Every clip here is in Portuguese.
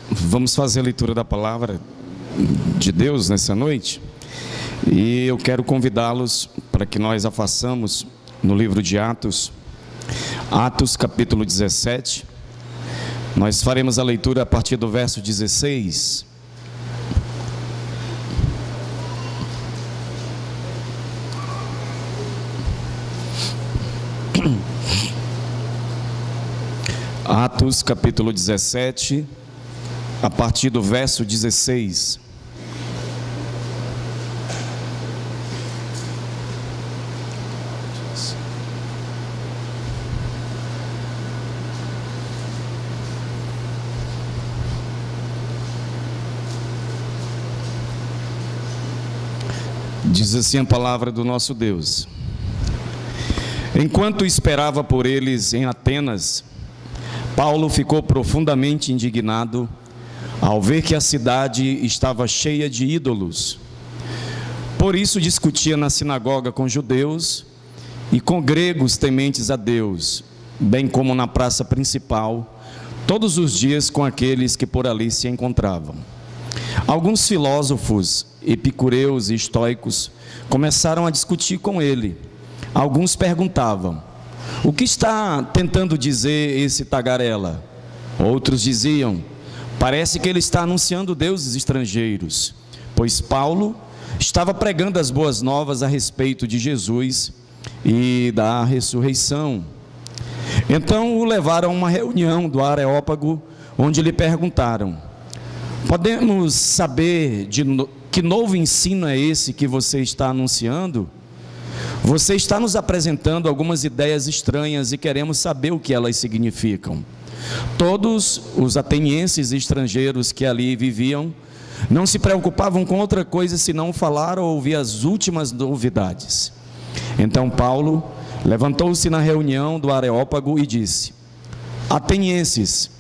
Vamos fazer a leitura da palavra de Deus nessa noite. E eu quero convidá-los para que nós a façamos no livro de Atos, capítulo 17. Nós faremos a leitura a partir do verso 16. Atos capítulo 17, a partir do verso 16. Diz assim a palavra do nosso Deus: Enquanto esperava por eles em Atenas, Paulo ficou profundamente indignado ao ver que a cidade estava cheia de ídolos. Por isso discutia na sinagoga com judeus e com gregos tementes a Deus, bem como na praça principal, todos os dias com aqueles que por ali se encontravam. Alguns filósofos, epicureus e estoicos começaram a discutir com ele. Alguns perguntavam: o que está tentando dizer esse tagarela? Outros diziam: parece que ele está anunciando deuses estrangeiros, pois Paulo estava pregando as boas novas a respeito de Jesus e da ressurreição. Então o levaram a uma reunião do Areópago, onde lhe perguntaram: podemos saber que novo ensino é esse que você está anunciando? Você está nos apresentando algumas ideias estranhas e queremos saber o que elas significam. Todos os atenienses e estrangeiros que ali viviam não se preocupavam com outra coisa senão falar ou ouvir as últimas novidades. Então Paulo levantou-se na reunião do Areópago e disse: Atenienses,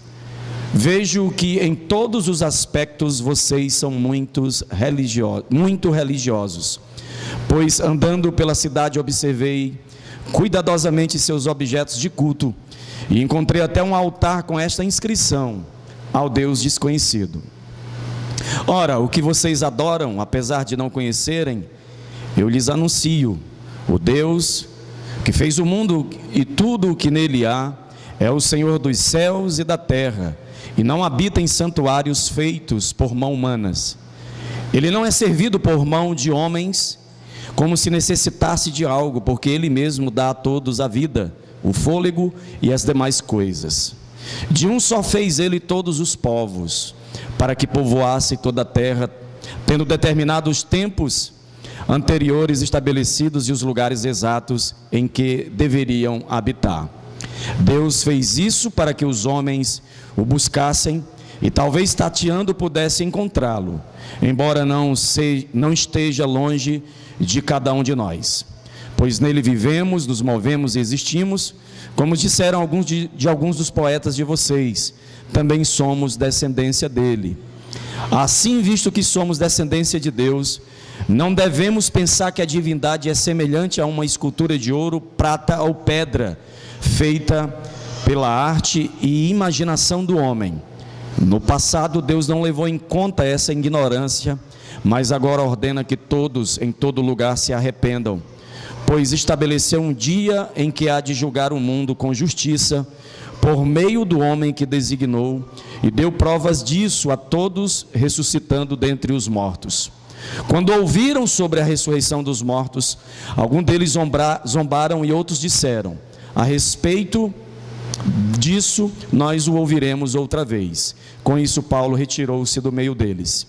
vejo que em todos os aspectos vocês são muito religiosos. Pois andando pela cidade observei cuidadosamente seus objetos de culto e encontrei até um altar com esta inscrição: ao Deus desconhecido. Ora, o que vocês adoram, apesar de não conhecerem, eu lhes anuncio: o Deus que fez o mundo e tudo o que nele há é o Senhor dos céus e da terra, e não habita em santuários feitos por mãos humanas. Ele não é servido por mão de homens como se necessitasse de algo, porque Ele mesmo dá a todos a vida, o fôlego e as demais coisas. De um só fez Ele todos os povos, para que povoasse toda a terra, tendo determinados tempos anteriores estabelecidos e os lugares exatos em que deveriam habitar. Deus fez isso para que os homens o buscassem e talvez tateando pudessem encontrá-lo, embora não esteja longe de cada um de nós, pois nele vivemos, nos movemos e existimos, como disseram alguns dos poetas de vocês, também somos descendência dele. Assim, visto que somos descendência de Deus, não devemos pensar que a divindade é semelhante a uma escultura de ouro, prata ou pedra, feita pela arte e imaginação do homem. No passado, Deus não levou em conta essa ignorância, mas agora ordena que todos, em todo lugar, se arrependam, pois estabeleceu um dia em que há de julgar o mundo com justiça, por meio do homem que designou, e deu provas disso a todos, ressuscitando dentre os mortos. Quando ouviram sobre a ressurreição dos mortos, alguns deles zombaram e outros disseram: a respeito disso, nós o ouviremos outra vez. Com isso, Paulo retirou-se do meio deles.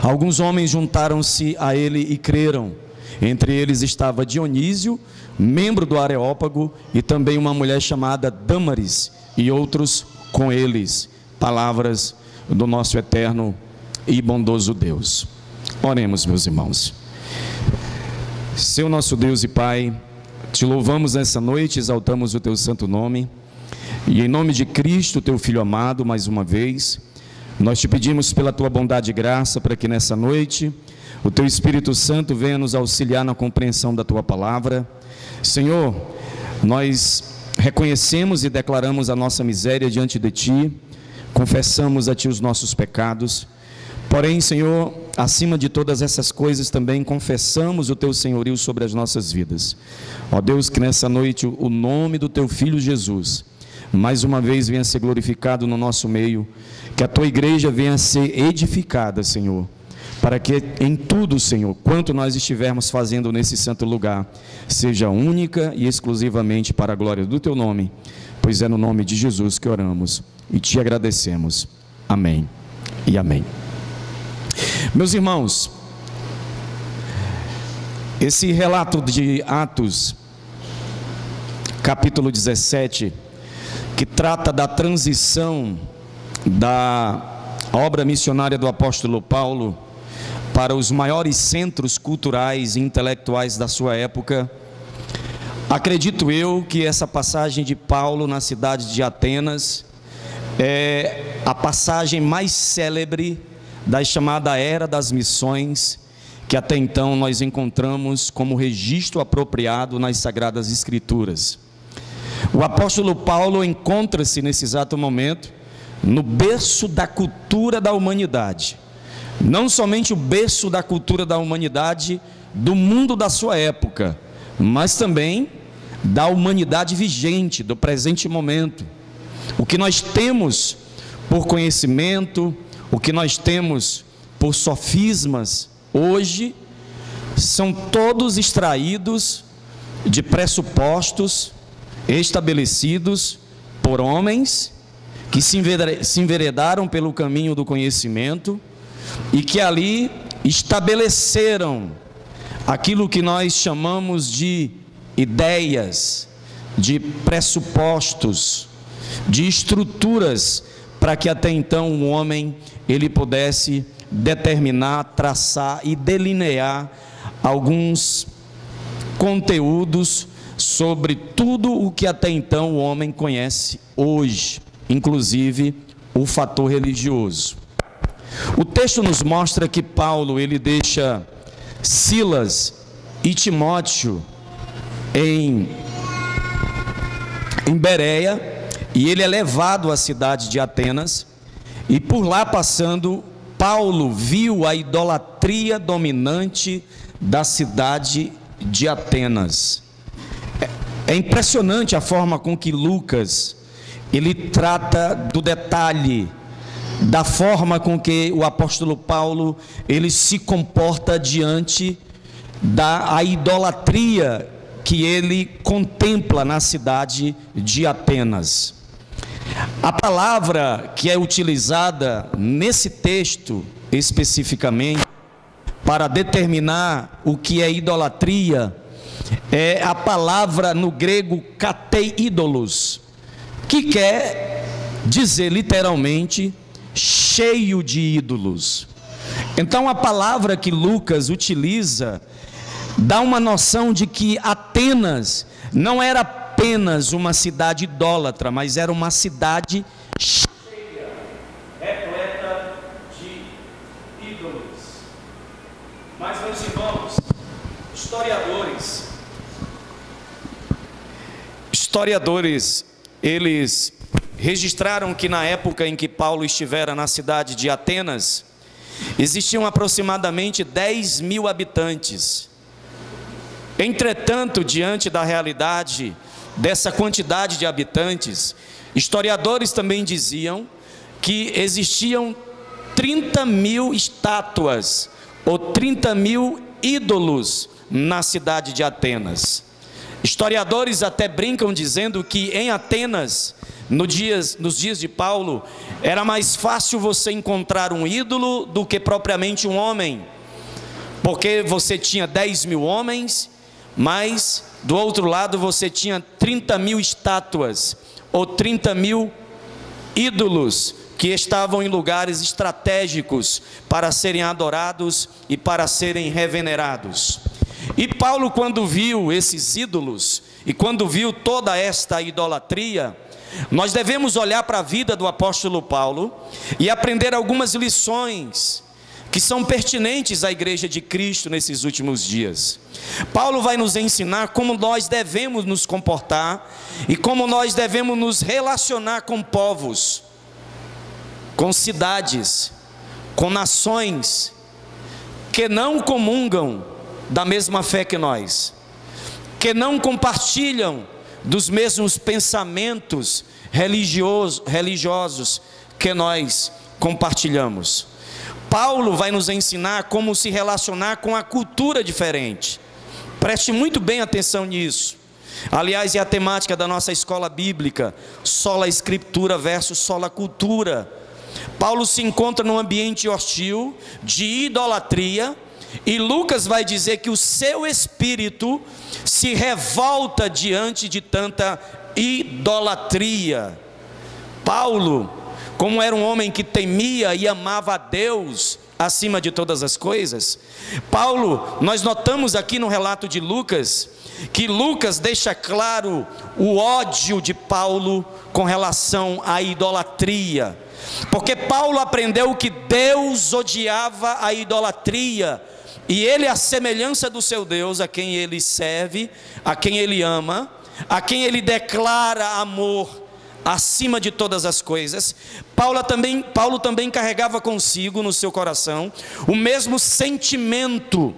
Alguns homens juntaram-se a ele e creram. Entre eles estava Dionísio, membro do Areópago, e também uma mulher chamada Dâmaris, e outros com eles. Palavras do nosso eterno e bondoso Deus. Oremos, meus irmãos. Senhor nosso Deus e Pai, te louvamos nessa noite, exaltamos o teu santo nome, e em nome de Cristo, teu Filho amado, mais uma vez, nós te pedimos pela tua bondade e graça, para que nessa noite o teu Espírito Santo venha nos auxiliar na compreensão da tua palavra. Senhor, nós reconhecemos e declaramos a nossa miséria diante de ti, confessamos a Ti os nossos pecados, porém, Senhor, acima de todas essas coisas também confessamos o Teu senhorio sobre as nossas vidas. Ó Deus, que nessa noite o nome do Teu Filho Jesus mais uma vez venha ser glorificado no nosso meio, que a Tua igreja venha ser edificada, Senhor, para que em tudo, Senhor, quanto nós estivermos fazendo nesse santo lugar, seja única e exclusivamente para a glória do Teu nome, pois é no nome de Jesus que oramos e Te agradecemos. Amém e amém. Meus irmãos, esse relato de Atos, capítulo 17, que trata da transição da obra missionária do apóstolo Paulo para os maiores centros culturais e intelectuais da sua época, acredito eu que essa passagem de Paulo na cidade de Atenas é a passagem mais célebre da chamada Era das Missões, que até então nós encontramos como registro apropriado nas Sagradas Escrituras. O apóstolo Paulo encontra-se nesse exato momento no berço da cultura da humanidade, não somente o berço da cultura da humanidade do mundo da sua época, mas também da humanidade vigente, do presente momento. O que nós temos por conhecimento, o que nós temos por sofismas hoje, são todos extraídos de pressupostos estabelecidos por homens que se enveredaram pelo caminho do conhecimento e que ali estabeleceram aquilo que nós chamamos de ideias, de pressupostos, de estruturas, para que até então o homem ele pudesse determinar, traçar e delinear alguns conteúdos sobre tudo o que até então o homem conhece hoje, inclusive o fator religioso. O texto nos mostra que Paulo ele deixa Silas e Timóteo em Bereia, e ele é levado à cidade de Atenas, e por lá passando, Paulo viu a idolatria dominante da cidade de Atenas. É impressionante a forma com que Lucas ele trata do detalhe, da forma com que o apóstolo Paulo ele se comporta diante da idolatria que ele contempla na cidade de Atenas. A palavra que é utilizada nesse texto especificamente para determinar o que é idolatria é a palavra no grego kateidolos, que quer dizer literalmente cheio de ídolos. Então a palavra que Lucas utiliza dá uma noção de que Atenas não era apenas uma cidade idólatra, mas era uma cidade cheia, repleta de ídolos. Mas, meus irmãos, historiadores, eles registraram que na época em que Paulo estivera na cidade de Atenas, existiam aproximadamente 10.000 habitantes. Entretanto, diante da realidade dessa quantidade de habitantes, historiadores também diziam que existiam 30.000 estátuas ou 30.000 ídolos na cidade de Atenas. Historiadores até brincam dizendo que em Atenas, nos dias de Paulo, era mais fácil você encontrar um ídolo do que propriamente um homem, porque você tinha 10.000 homens, mas do outro lado você tinha 30.000 estátuas ou 30.000 ídolos que estavam em lugares estratégicos para serem adorados e para serem revenerados. E Paulo, quando viu esses ídolos e quando viu toda esta idolatria, nós devemos olhar para a vida do apóstolo Paulo e aprender algumas lições que são pertinentes à igreja de Cristo nesses últimos dias. Paulo vai nos ensinar como nós devemos nos comportar e como nós devemos nos relacionar com povos com cidades, com nações que não comungam da mesma fé que nós, que não compartilham dos mesmos pensamentos religiosos que nós compartilhamos. Paulo vai nos ensinar como se relacionar com a cultura diferente. Preste muito bem atenção nisso. Aliás, é a temática da nossa escola bíblica, sola escritura versus sola cultura. Paulo se encontra num ambiente hostil, de idolatria, e Lucas vai dizer que o seu espírito se revolta diante de tanta idolatria. Paulo, como era um homem que temia e amava a Deus acima de todas as coisas, Paulo, nós notamos aqui no relato de Lucas, que Lucas deixa claro o ódio de Paulo com relação à idolatria, porque Paulo aprendeu que Deus odiava a idolatria, e ele, à semelhança do seu Deus, a quem ele serve, a quem ele ama, a quem ele declara amor acima de todas as coisas, Paulo também carregava consigo no seu coração o mesmo sentimento,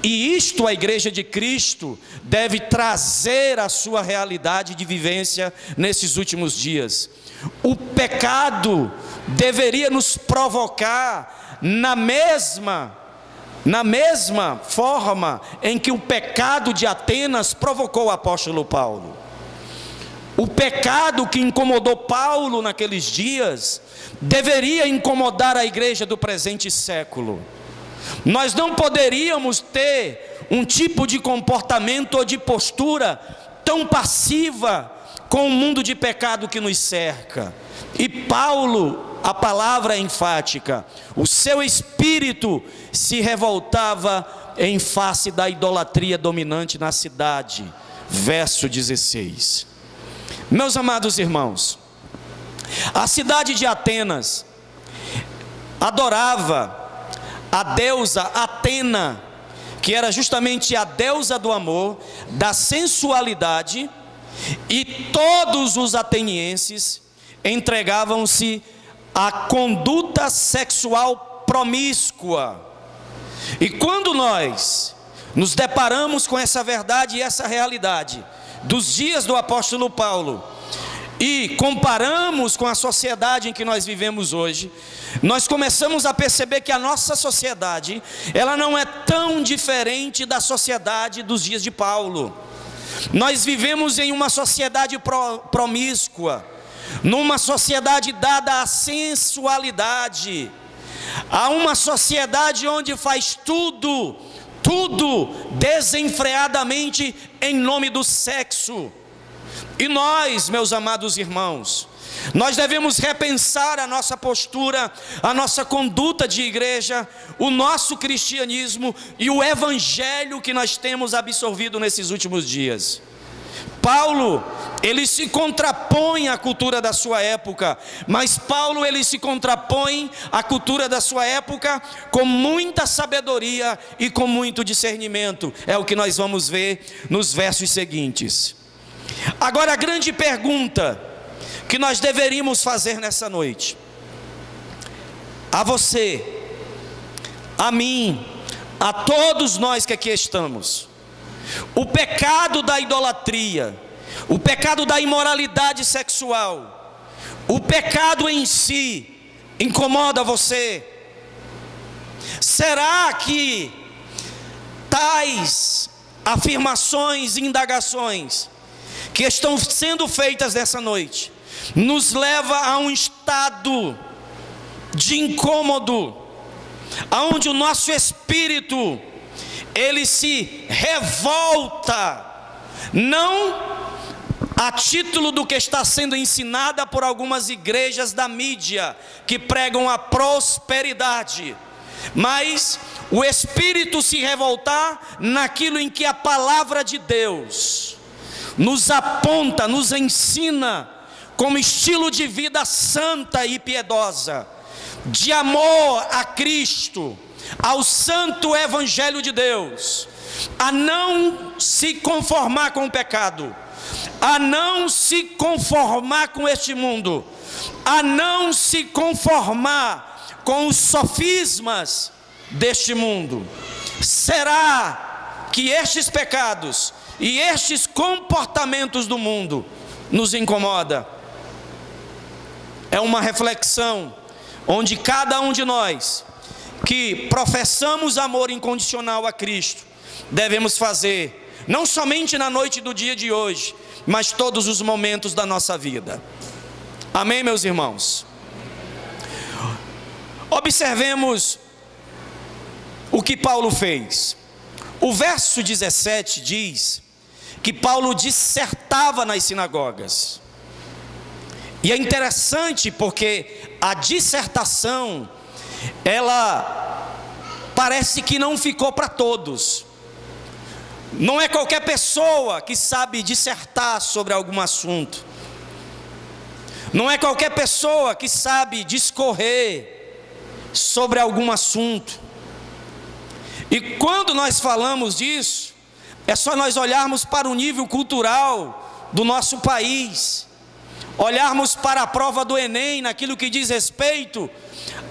e isto a igreja de Cristo deve trazer à sua realidade de vivência nesses últimos dias. O pecado deveria nos provocar na mesma forma em que o pecado de Atenas provocou o apóstolo Paulo. O pecado que incomodou Paulo naqueles dias deveria incomodar a igreja do presente século. Nós não poderíamos ter um tipo de comportamento ou de postura tão passiva com o mundo de pecado que nos cerca. E Paulo, a palavra é enfática, o seu espírito se revoltava em face da idolatria dominante na cidade. Verso 16. Meus amados irmãos, a cidade de Atenas adorava a deusa Atena, que era justamente a deusa do amor, da sensualidade, e todos os atenienses entregavam-se à conduta sexual promíscua. E quando nós nos deparamos com essa verdade e essa realidade dos dias do apóstolo Paulo e comparamos com a sociedade em que nós vivemos hoje, nós começamos a perceber que a nossa sociedade, ela não é tão diferente da sociedade dos dias de Paulo. Nós vivemos em uma sociedade promíscua, numa sociedade dada à sensualidade, há uma sociedade onde faz tudo desenfreadamente em nome do sexo. E nós, meus amados irmãos, nós devemos repensar a nossa postura, a nossa conduta de igreja, o nosso cristianismo e o evangelho que nós temos absorvido nesses últimos dias. Paulo, ele se contrapõe à cultura da sua época, mas Paulo, ele se contrapõe à cultura da sua época com muita sabedoria e com muito discernimento. É o que nós vamos ver nos versos seguintes. Agora, a grande pergunta que nós deveríamos fazer nessa noite, a você, a mim, a todos nós que aqui estamos: o pecado da idolatria, o pecado da imoralidade sexual, o pecado em si incomoda você? Será que tais afirmações e indagações que estão sendo feitas nessa noite nos leva a um estado de incômodo, aonde o nosso espírito ele se revolta, não a título do que está sendo ensinada por algumas igrejas da mídia que pregam a prosperidade, mas o espírito se revoltar naquilo em que a palavra de Deus nos aponta, nos ensina como estilo de vida santa e piedosa, de amor a Cristo, ao santo evangelho de Deus, a não se conformar com o pecado, a não se conformar com este mundo, a não se conformar com os sofismas deste mundo. Será que estes pecados e estes comportamentos do mundo nos incomoda? É uma reflexão onde cada um de nós que professamos amor incondicional a Cristo devemos fazer, não somente na noite do dia de hoje, mas todos os momentos da nossa vida. Amém, meus irmãos? Observemos o que Paulo fez. O verso 17 diz que Paulo dissertava nas sinagogas. E é interessante porque a dissertação, ela parece que não ficou para todos. Não é qualquer pessoa que sabe dissertar sobre algum assunto. Não é qualquer pessoa que sabe discorrer sobre algum assunto. E quando nós falamos disso, é só nós olharmos para o nível cultural do nosso país, olharmos para a prova do Enem, naquilo que diz respeito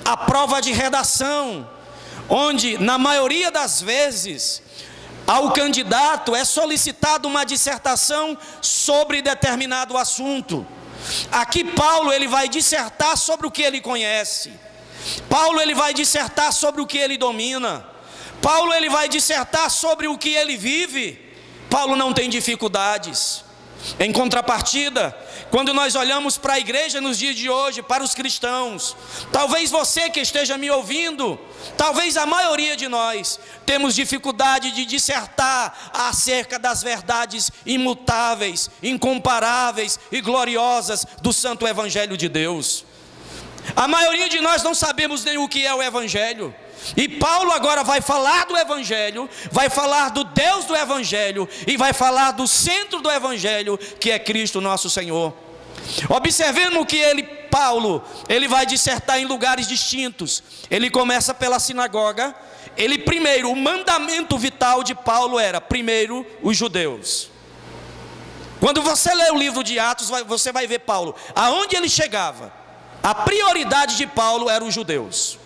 à prova de redação, onde na maioria das vezes ao candidato é solicitado uma dissertação sobre determinado assunto. Aqui Paulo ele vai dissertar sobre o que ele conhece. Paulo ele vai dissertar sobre o que ele domina. Paulo ele vai dissertar sobre o que ele vive. Paulo não tem dificuldades. Em contrapartida, quando nós olhamos para a igreja nos dias de hoje, para os cristãos, talvez você que esteja me ouvindo, talvez a maioria de nós, temos dificuldade de dissertar acerca das verdades imutáveis, incomparáveis e gloriosas do Santo Evangelho de Deus. A maioria de nós não sabemos nem o que é o Evangelho. E Paulo agora vai falar do Evangelho, vai falar do Deus do Evangelho e vai falar do centro do Evangelho, que é Cristo nosso Senhor. Observemos que Paulo, ele vai dissertar em lugares distintos. Ele começa pela sinagoga. O mandamento vital de Paulo era, primeiro, os judeus. Quando você lê o livro de Atos, você vai ver Paulo, aonde ele chegava, a prioridade de Paulo eram os judeus.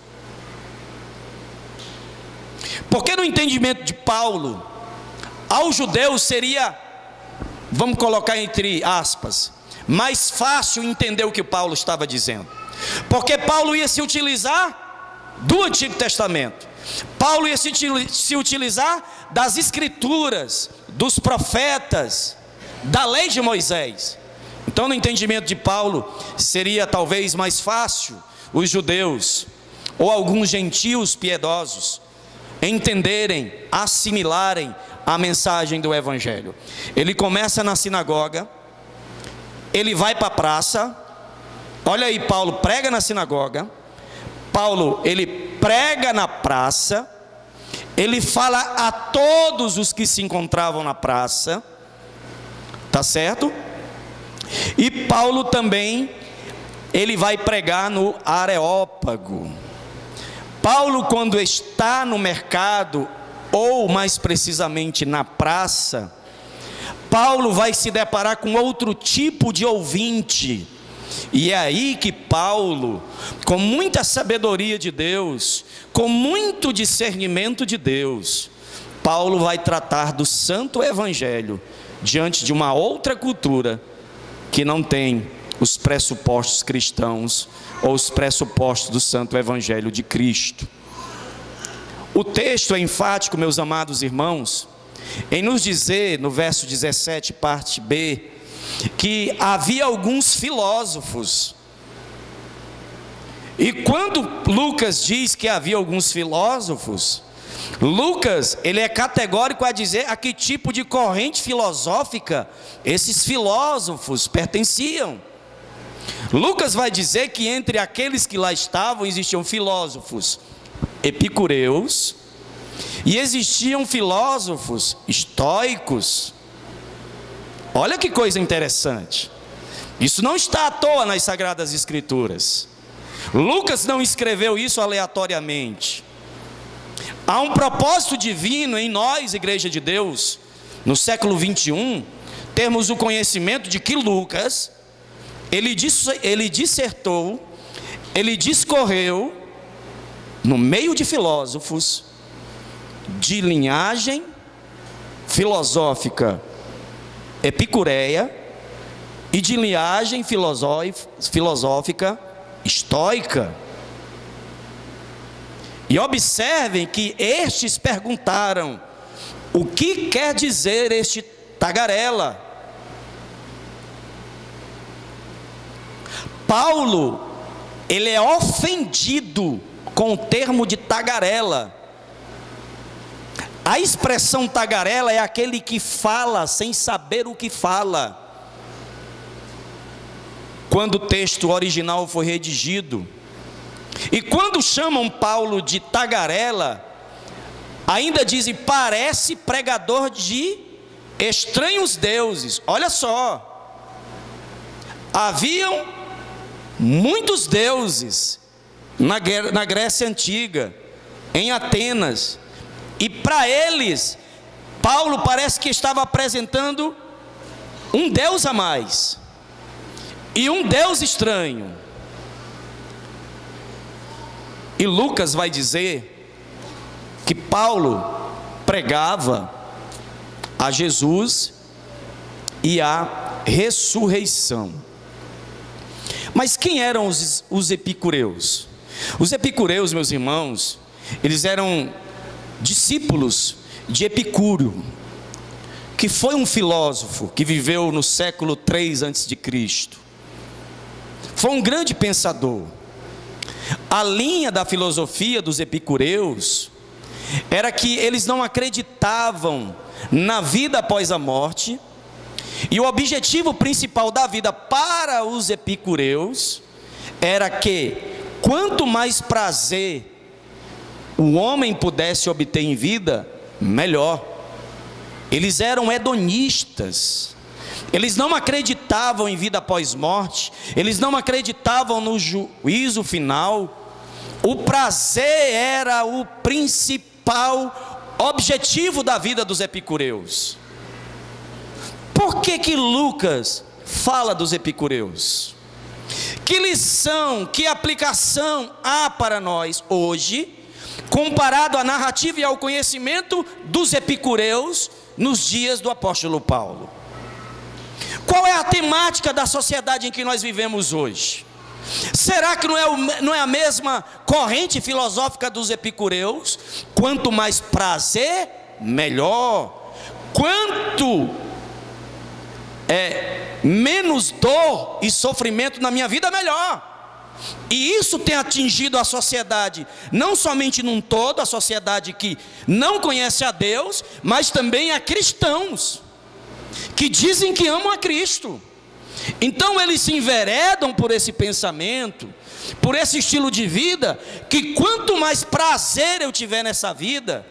Porque no entendimento de Paulo, aos judeus seria, vamos colocar entre aspas, mais fácil entender o que Paulo estava dizendo. Porque Paulo ia se utilizar do Antigo Testamento. Paulo ia se utilizar das Escrituras, dos profetas, da lei de Moisés. Então no entendimento de Paulo, seria talvez mais fácil os judeus, ou alguns gentios piedosos, entenderem, assimilarem a mensagem do Evangelho. Ele começa na sinagoga, ele vai para a praça. Olha aí, Paulo prega na sinagoga, Paulo ele prega na praça, ele fala a todos os que se encontravam na praça, tá certo? E Paulo também, ele vai pregar no Areópago. Paulo, quando está no mercado, ou mais precisamente na praça, Paulo vai se deparar com outro tipo de ouvinte. E é aí que Paulo, com muita sabedoria de Deus, com muito discernimento de Deus, Paulo vai tratar do Santo Evangelho diante de uma outra cultura que não tem os pressupostos cristãos ou os pressupostos do Santo Evangelho de Cristo. O texto é enfático, meus amados irmãos, em nos dizer, no verso 17, parte B, que havia alguns filósofos. E quando Lucas diz que havia alguns filósofos, Lucas, ele é categórico a dizer a que tipo de corrente filosófica esses filósofos pertenciam. Lucas vai dizer que entre aqueles que lá estavam existiam filósofos epicureus e existiam filósofos estoicos. Olha que coisa interessante. Isso não está à toa nas Sagradas Escrituras. Lucas não escreveu isso aleatoriamente. Há um propósito divino em nós, Igreja de Deus, no século 21, termos o conhecimento de que Lucas, ele dissertou, ele discorreu no meio de filósofos de linhagem filosófica epicureia e de linhagem filosófica estoica. E observem que estes perguntaram: o que quer dizer este tagarela? Paulo, ele é ofendido com o termo de tagarela. A expressão tagarela é aquele que fala sem saber o que fala. Quando o texto original foi redigido, e quando chamam Paulo de tagarela, ainda dizem: parece pregador de estranhos deuses. Olha só, haviam muitos deuses na Grécia Antiga, em Atenas, e para eles, Paulo parece que estava apresentando um Deus a mais, e um Deus estranho. E Lucas vai dizer que Paulo pregava a Jesus e a ressurreição. Mas quem eram os epicureus? Os epicureus, meus irmãos, eles eram discípulos de Epicúrio, que foi um filósofo que viveu no século 3 a.C. Foi um grande pensador. A linha da filosofia dos epicureus era que eles não acreditavam na vida após a morte, e o objetivo principal da vida para os epicureus era que quanto mais prazer o homem pudesse obter em vida, melhor. Eles eram hedonistas. Eles não acreditavam em vida após morte, eles não acreditavam no juízo final. O prazer era o principal objetivo da vida dos epicureus. Por que Lucas fala dos epicureus? Que lição, que aplicação há para nós hoje, comparado à narrativa e ao conhecimento dos epicureus nos dias do apóstolo Paulo? Qual é a temática da sociedade em que nós vivemos hoje? Será que não é a mesma corrente filosófica dos epicureus? Quanto mais prazer, melhor. Quanto menos dor e sofrimento na minha vida, melhor. E isso tem atingido a sociedade, não somente num todo, a sociedade que não conhece a Deus, mas também a cristãos que dizem que amam a Cristo. Então eles se enveredam por esse pensamento, por esse estilo de vida, que quanto mais prazer eu tiver nessa vida,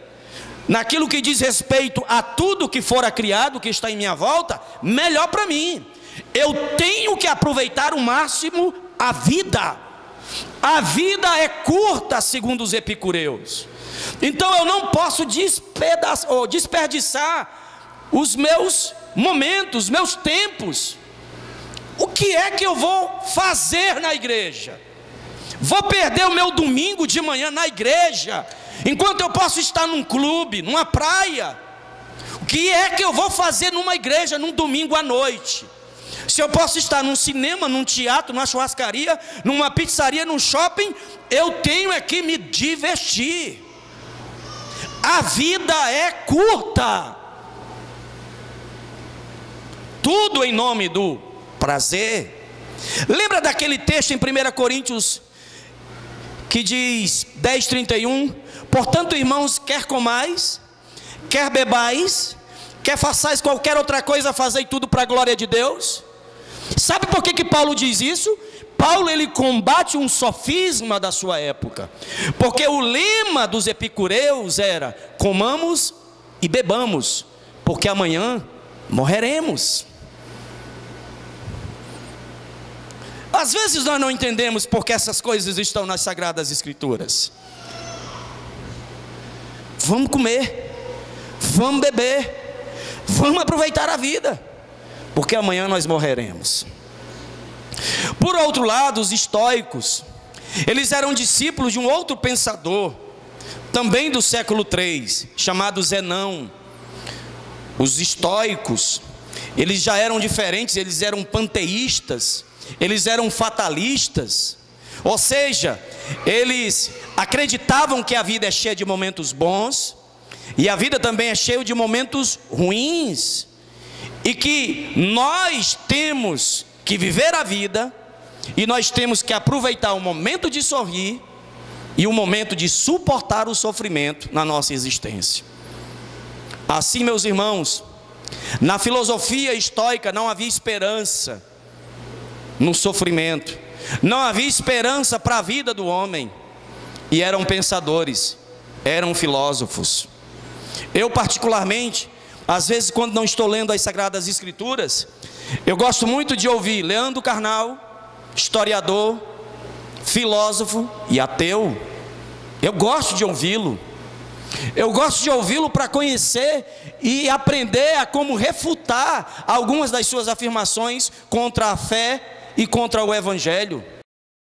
naquilo que diz respeito a tudo que fora criado, que está em minha volta, melhor para mim. Eu tenho que aproveitar o máximo a vida. A vida é curta, segundo os epicureus. Então eu não posso desperdiçar os meus momentos, meus tempos. O que é que eu vou fazer na igreja? Vou perder o meu domingo de manhã na igreja, enquanto eu posso estar num clube, numa praia? O que é que eu vou fazer numa igreja num domingo à noite? Se eu posso estar num cinema, num teatro, numa churrascaria, numa pizzaria, num shopping, eu tenho é que me divertir. A vida é curta. Tudo em nome do prazer. Lembra daquele texto em 1 Coríntios que diz 10:31? Portanto, irmãos, quer comais, quer bebais, quer façais qualquer outra coisa, fazei tudo para a glória de Deus. Sabe por que Paulo diz isso? Paulo, ele combate um sofisma da sua época, porque o lema dos epicureus era: comamos e bebamos, porque amanhã morreremos. Às vezes nós não entendemos porque essas coisas estão nas Sagradas Escrituras. Vamos comer, vamos beber, vamos aproveitar a vida, porque amanhã nós morreremos. Por outro lado, os estoicos, eles eram discípulos de um outro pensador, também do século III, chamado Zenão. Os estoicos, eles já eram diferentes, eles eram panteístas, eles eram fatalistas, ou seja, eles acreditavam que a vida é cheia de momentos bons, e a vida também é cheia de momentos ruins, e que nós temos que viver a vida, e nós temos que aproveitar o momento de sorrir, e o momento de suportar o sofrimento na nossa existência. Assim, meus irmãos, na filosofia estoica não havia esperança no sofrimento, não havia esperança para a vida do homem, e eram pensadores, eram filósofos. Eu particularmente, às vezes quando não estou lendo as Sagradas Escrituras, eu gosto muito de ouvir Leandro Carnal, historiador, filósofo e ateu. Eu gosto de ouvi-lo. Eu gosto de ouvi-lo para conhecer e aprender a como refutar algumas das suas afirmações contra a fé e contra o Evangelho.